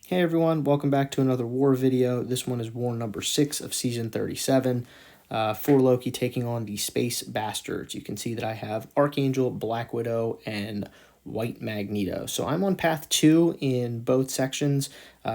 Hey everyone, welcome back to another war video. This one is war number 6 of season 37. For Loki taking on the Space Bastards. You can see that I have Archangel, Black Widow, and White Magneto. So I'm on path 2 in both sections.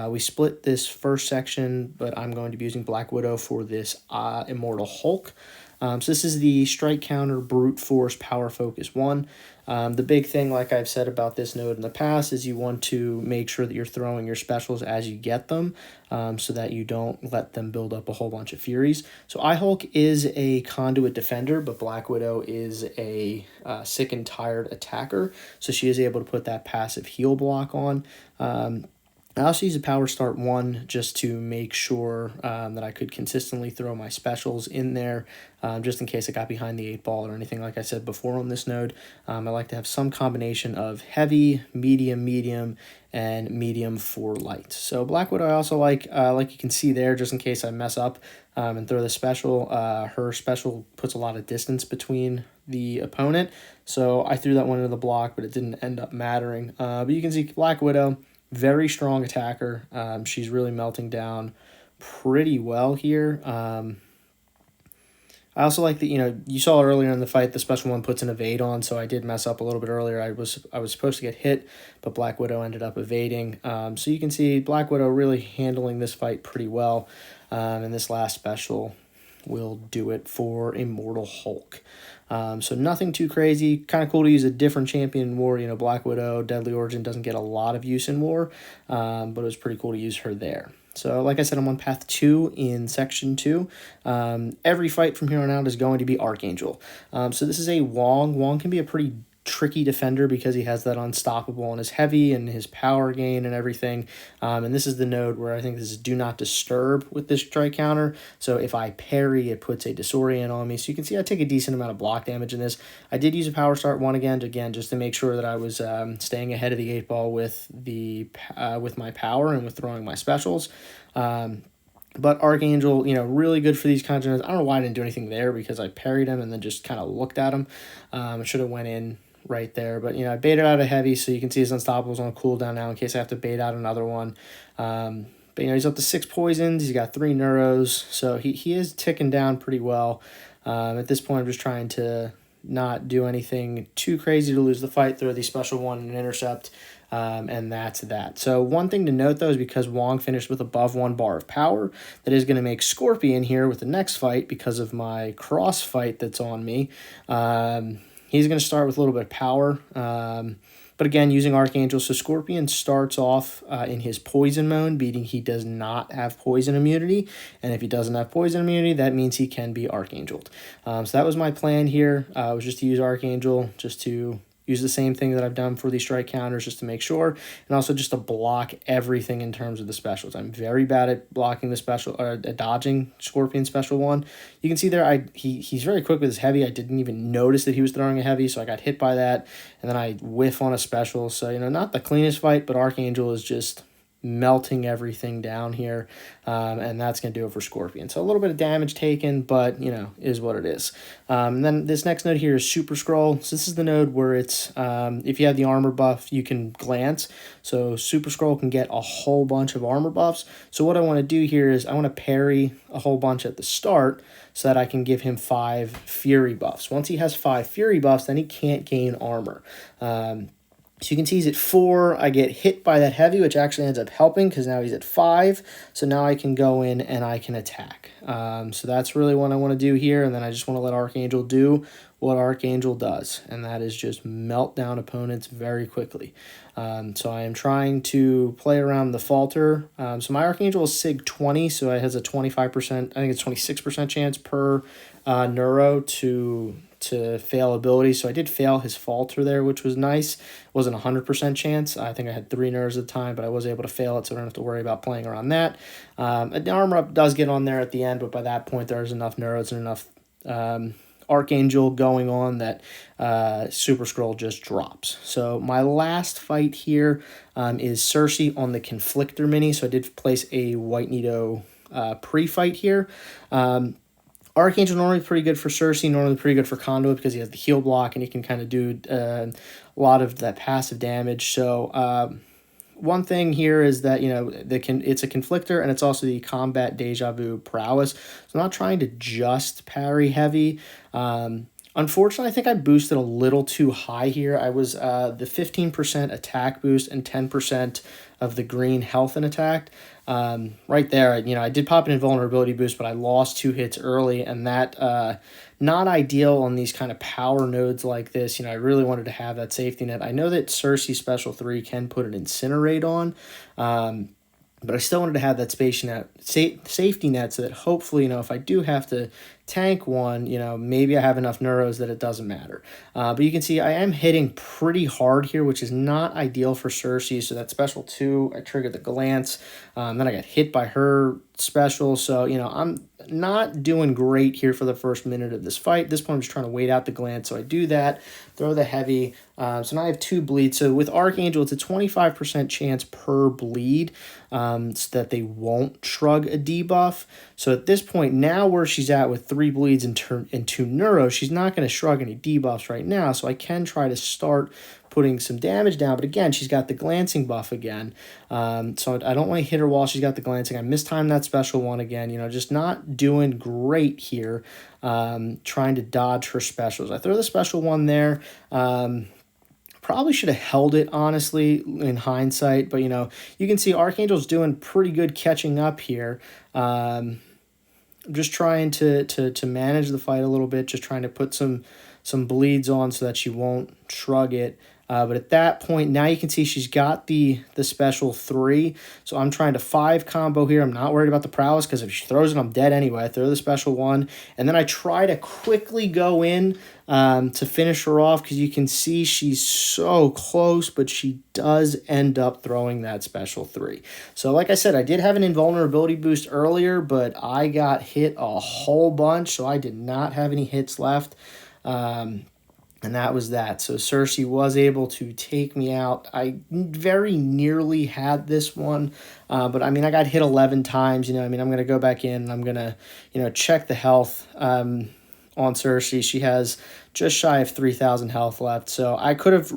We split this first section, but I'm going to be using Black Widow for this Immortal Hulk. So this is the Strike Counter Brute Force Power Focus 1. The big thing, like I've said about this node in the past, is you want to make sure that you're throwing your specials as you get them, so that you don't let them build up a whole bunch of Furies. So iHulk is a conduit defender, but Black Widow is a sick and tired attacker, so she is able to put that passive heal block on. I also use a Power Start 1 just to make sure that I could consistently throw my specials in there, just in case I got behind the 8-ball or anything like I said before on this node. I like to have some combination of heavy, medium, and medium for light. So Black Widow I also like you can see there, just in case I mess up and throw the special. Her special puts a lot of distance between the opponent, so I threw that one into the block, but it didn't end up mattering. But you can see Black Widow, very strong attacker. She's really melting down pretty well here. I also like that, you saw earlier in the fight, the special one puts an evade on, so I did mess up a little bit earlier. I was supposed to get hit, but Black Widow ended up evading. So you can see Black Widow really handling this fight pretty well, and this last special will do it for Immortal Hulk. So nothing too crazy. Kind of cool to use a different champion in war. Black Widow, Deadly Origin doesn't get a lot of use in war, but it was pretty cool to use her there. So like I said, I'm on path 2 in section 2. Every fight from here on out is going to be Archangel. So this is a Wong. Wong can be a pretty tricky defender because he has that unstoppable on his heavy and his power gain and everything. And this is the node where I think this is do not disturb with this strike counter. So if I parry, it puts a disorient on me. So you can see I take a decent amount of block damage in this. I did use a Power Start 1 again just to make sure that I was staying ahead of the 8-ball with my power and with throwing my specials. But Archangel, really good for these kinds of nodes. I don't know why I didn't do anything there because I parried him and then just kind of looked at him. I should have went in right there, but I baited out a heavy, so you can see his unstoppables on cooldown now in case I have to bait out another one. But he's up to 6 poisons, he's got 3 neuros, so he is ticking down pretty well. At this point I'm just trying to not do anything too crazy to lose the fight, throw the special one and intercept, and that's that. So one thing to note though is because Wong finished with above 1 bar of power, that is going to make Scorpion here with the next fight because of my cross fight that's on me. He's going to start with a little bit of power, but again, using Archangel. So Scorpion starts off in his poison mode, meaning he does not have poison immunity. And if he doesn't have poison immunity, that means he can be Archangeled. So that was my plan here, was just to use Archangel, just to use the same thing that I've done for these strike counters just to make sure, and also just to block everything in terms of the specials. I'm very bad at blocking the special, or dodging Scorpion special 1. You can see there, he's very quick with his heavy. I didn't even notice that he was throwing a heavy, so I got hit by that, and then I whiff on a special. So, not the cleanest fight, but Archangel is just melting everything down here, and that's going to do it for Scorpion. So a little bit of damage taken, but is what it is. And then this next node here is Super Skrull. So this is the node where it's if you have the armor buff, you can glance. So Super Skrull can get a whole bunch of armor buffs. So what I want to do here is I want to parry a whole bunch at the start so that I can give him 5 Fury buffs. Once he has 5 Fury buffs, then he can't gain armor. So you can see he's at 4. I get hit by that heavy, which actually ends up helping because now he's at 5. So now I can go in and I can attack. So that's really what I want to do here. And then I just want to let Archangel do what Archangel does. And that is just melt down opponents very quickly. So I am trying to play around the falter. So my Archangel is Sig 20. So it has a 25%, I think it's 26% chance per neuro to fail ability. So I did fail his falter there, which was nice. It wasn't 100% chance. I think I had 3 nerves at the time, but I was able to fail it, so I don't have to worry about playing around that. An armor up does get on there at the end, but by that point there's enough neuros and enough Archangel going on that Super Skrull just drops. So my last fight here is Cersei on the Conflictor mini. So I did place a White Magneto pre-fight here. Archangel normally pretty good for Sersi, normally pretty good for Conduit because he has the heal block and he can kind of do a lot of that passive damage. So one thing here is that, you know, it's a conflictor, and it's also the combat deja vu prowess. So I'm not trying to just parry heavy. Unfortunately, I think I boosted a little too high here. I was the 15% attack boost and 10% of the green health and attack. Right there, you know, I did pop an invulnerability boost, but I lost 2 hits early, and that not ideal on these kind of power nodes like this. You know, I really wanted to have that safety net. I know that Cersei Special 3 can put an incinerate on, but I still wanted to have that safety net so that hopefully, you know, if I do have to tank one, you know, maybe I have enough neuros that it doesn't matter. But you can see I am hitting pretty hard here, which is not ideal for Cersei. So that special 2, I triggered the glance. Then I got hit by her special. So, you know, I'm not doing great here for the first minute of this fight. At this point, I'm just trying to wait out the glance. So I do that, throw the heavy. So now I have 2 bleeds. So with Archangel, it's a 25% chance per bleed, so that they won't shrug a debuff. So at this point, now where she's at with 3 bleeds and 2 neuro, she's not going to shrug any debuffs right now. So I can try to start putting some damage down. But again, she's got the glancing buff again. So I don't want to hit her while she's got the glancing. I mistimed that special 1 again. You know, just not doing great here, trying to dodge her specials. I throw the special 1 there. Probably should have held it, honestly, in hindsight. But, you know, you can see Archangel's doing pretty good catching up here. I'm just trying to manage the fight a little bit, just trying to put some bleeds on so that she won't shrug it. But at that point, now you can see she's got the special 3. So I'm trying to 5 combo here. I'm not worried about the prowess because if she throws it, I'm dead anyway. I throw the special 1. And then I try to quickly go in to finish her off because you can see she's so close, but she does end up throwing that special 3. So like I said, I did have an invulnerability boost earlier, but I got hit a whole bunch, so I did not have any hits left. And that was that. So Cersei was able to take me out. I very nearly had this one. But, I mean, I got hit 11 times. You know, I mean, I'm going to go back in and I'm going to, you know, check the health on Cersei. She has just shy of 3,000 health left. So I could have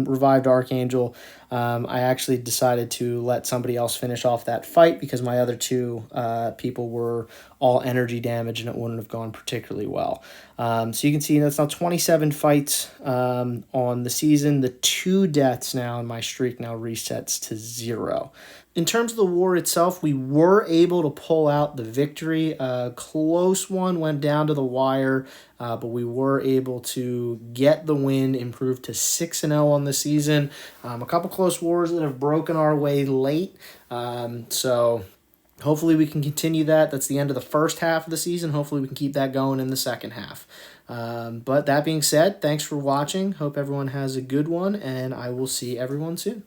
revived Archangel. I actually decided to let somebody else finish off that fight because my other 2 people were all energy damage and it wouldn't have gone particularly well. So you can see that's now 27 fights on the season. The 2 deaths now, and my streak now resets to 0. In terms of the war itself, we were able to pull out the victory. A close one went down to the wire, but we were able to get the win, improve to 6-0 on the season. A couple close wars that have broken our way late. So hopefully we can continue that. That's the end of the first half of the season. Hopefully we can keep that going in the second half. But that being said, thanks for watching. Hope everyone has a good one, and I will see everyone soon.